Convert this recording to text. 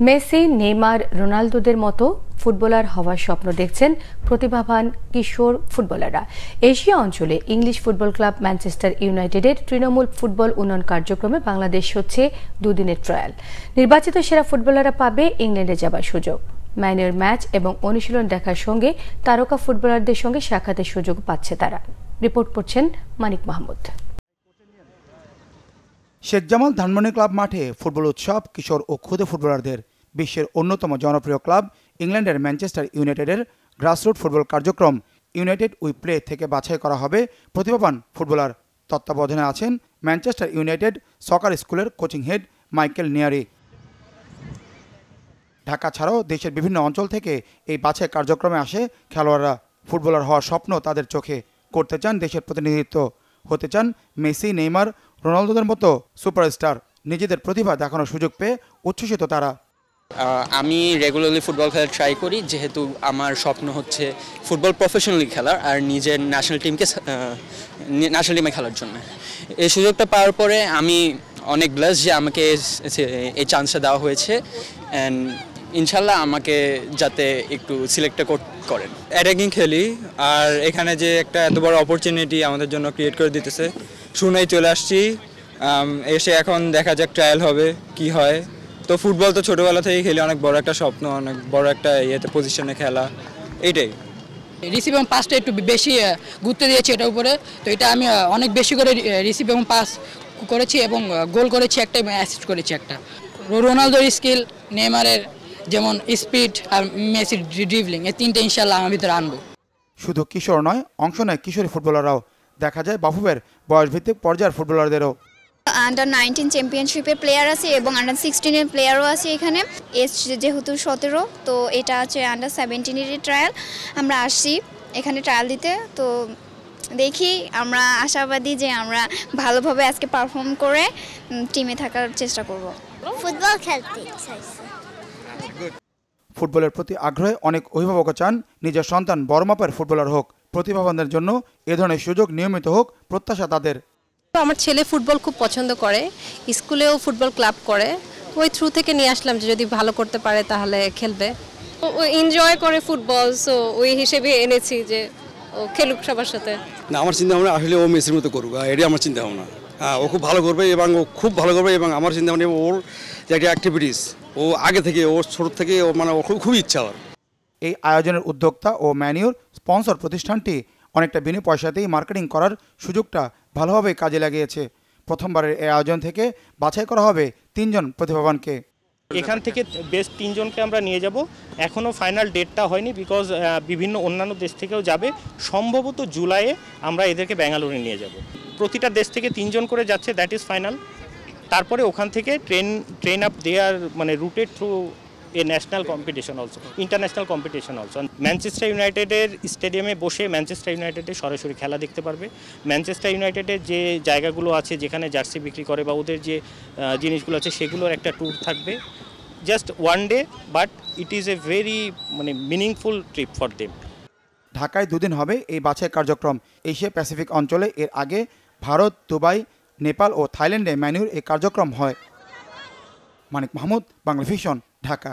Messi, Neymar, রোনালদোদের মতো footballer হওয়ার স্বপ্ন দেখছেন প্রতিভাবান কিশোর ফুটবলাররা। এশিয়া অঞ্চলে ইংলিশ ফুটবল ক্লাব ম্যানচেস্টার ইউনাইটেডের তৃণমূল ফুটবল উন্নয়ন কার্যক্রমে বাংলাদেশ হচ্ছে দুদিনের ট্রায়াল। নির্বাচিত সেরা ফুটবলাররা পাবে ইংল্যান্ডে যাবার সুযোগ। ম্যানের ম্যাচ এবং অনুশীলন দেখার সঙ্গে তারকা ফুটবলারদের সঙ্গে সাক্ষাতের সুযোগ পাচ্ছে তারা। রিপোর্ট করছেন মানিক মাহমুদ। শেখ জামাল ধানমন্ডি ক্লাব মাঠে ফুটবল উৎসব কিশোর ও ক্ষুদে ফুটবলারদের। বিশ্বের অন্যতম জনপ্রিয় ক্লাব ইংল্যান্ডের ম্যানচেস্টার ইউনাইটেডের গ্রাসরুট ফুটবল কার্যক্রম ইউনাইটেড উই প্লে থেকে বাছাই করা হবে প্রতিভাবান ফুটবলার। তত্ত্বাবধানে আছেন ম্যানচেস্টার ইউনাইটেড সকার স্কুলের কোচিং হেড মাইকেল নিয়ারি। ঢাকা ছাড়াও দেশের বিভিন্ন অঞ্চল থেকে এই বাছাই কার্যক্রমে আসে খেলোয়াড়রা। ফুটবলার হওয়ার স্বপ্ন তাদের চোখে, করতে চান দেশের প্রতিনিধিত্ব, হতে চান মেসি, নেইমার, রোনালদোদের মতো সুপারস্টার। নিজেদের প্রতিভা দেখানোর সুযোগ পেয়ে উচ্ছ্বসিত তারা। আমি রেগুলারলি ফুটবল খেলা ট্রাই করি, যেহেতু আমার স্বপ্ন হচ্ছে ফুটবল প্রফেশনালি খেলার আর নিজের ন্যাশনাল টিমে খেলার জন্য। এই সুযোগটা পাওয়ার পরে আমি অনেক ব্লেসড যে আমাকে এই চান্সটা দেওয়া হয়েছে। অ্যান্ড ইনশাল্লাহ আমাকে যাতে একটু সিলেক্ট করেন। অ্যাটাকিং খেলি, আর এখানে যে একটা এত বড় অপরচুনিটি আমাদের জন্য ক্রিয়েট করে দিতেছে, শুনেই চলে আসছি। এসে এখন দেখা যাক ট্রায়াল হবে কি হয়। তো ফুটবল তো ছোটোবেলা থেকেই খেলি, অনেক বড় একটা স্বপ্ন, অনেক বড় একটা পজিশনে খেলা, এইটাই। রিসিভ এবং পাসটা একটু বেশি গুরুত্ব দিয়েছি এটার উপরে। তো এটা আমি অনেক বেশি করে রিসিভ এবং পাস করেছি এবং গোল করেছি একটা এবং অ্যাসিস্ট করেছি একটা। রোনালদোর স্কিল, নেইমারের যেমন স্পিড আর মেসির ড্রিবলিং, এই তিনটে ইনশাল্লাহ আমার ভিতরে আনবো। শুধু কিশোর নয়, অংশ নেয় কিশোরী ফুটবলাররাও। দেখা যায় বাফুফের বয়সভিত্তিক পর্যায়ের ফুটবলারদেরও। আন্ডার 19 চ্যাম্পিয়নশিপের প্লেয়ার আছে এবং আন্ডার 16-এর প্লেয়ারও আছে এখানে। এজ যেহেতু 17, তো এটা হচ্ছে আন্ডার 17-এর ট্রায়াল। আমরা আসছি এখানে ট্রায়াল দিতে, তো দেখি, আমরা আশাবাদী যে আমরা ভালোভাবে আজকে পারফর্ম করে টিমে থাকার চেষ্টা করব। ফুটবল খেলতে চাইছি। ফুটবলের প্রতি আগ্রহে অনেক অভিভাবকও চান নিজের সন্তান বড় মাপের ফুটবলার হোক। প্রতিভাবানদের জন্য এ ধরনের সুযোগ নিয়মিত হোক প্রত্যাশা তাদের। আমার ছেলে ফুটবল খুব পছন্দ করে, স্কুলেও ফুটবল ক্লাব করে। ওই থ্রু থেকে নিয়ে আসলাম যে যদি ভালো করতে পারে তাহলে খেলবে। ও এনজয় করে ফুটবল, সো ওই হিসেবে এনেছি যে ও খেলুক সবার সাথে। না, আমার চিন্তা ভাবনা আসলে ও মেসির মতো করুক, এটাই আমার চিন্তা ভাবনা। ও খুব ভালো করবে এবং ও খুব ভালো করবে, এবং আমার চিন্তা ভাবনা ওর যে একটা অ্যাক্টিভিটিস ও আগে থেকে, ওর ছোট থেকে ও মানে খুবই ইচ্ছা ওর। এই আয়োজনের উদ্যোক্তা ও ম্যানিউর স্পন্সর প্রতিষ্ঠানটি অনেকটা বিনা পয়সাতেই মার্কেটিং করার সুযোগটা ভালোভাবে কাজে লাগিয়েছে। প্রথমবারের এই আয়োজন থেকে বাছাই করা হবে 3 জন প্রতিভাবানকে। এখান থেকে বেস্ট 3 জনকে আমরা নিয়ে যাব। এখনও ফাইনাল ডেটটা হয়নি, বিকজ বিভিন্ন অন্যান্য দেশ থেকেও যাবে। সম্ভবত জুলাইয়ে আমরা এদেরকে ব্যাঙ্গালোরে নিয়ে যাব। প্রতিটা দেশ থেকে 3 জন করে যাচ্ছে, দ্যাট ইজ ফাইনাল। তারপরে ওখান থেকে ট্রেন আপ দেয়ার মানে rooted through a national competition also, international competition also. Manchester ইউনাইটেডের স্টেডিয়ামে বসে ম্যানচেস্টার ইউনাইটেডের সরাসরি খেলা দেখতে পারবে। ম্যানচেস্টার ইউনাইটেডের যে জায়গাগুলো আছে যেখানে জার্সি বিক্রি করে বা ওদের যে জিনিসগুলো আছে সেগুলোর একটা ট্যুর থাকবে। Just one day, but it is a very meaningful trip for them. ঢাকায় 2 দিন হবে এই বাছাই কার্যক্রম। এশিয়া প্যাসিফিক অঞ্চলে এর আগে ভারত, দুবাই, নেপাল ও থাইল্যান্ডে ম্যানিউর এই কার্যক্রম হয়। মানিক মাহমুদ, বাংলা ভিশন, ঢাকা।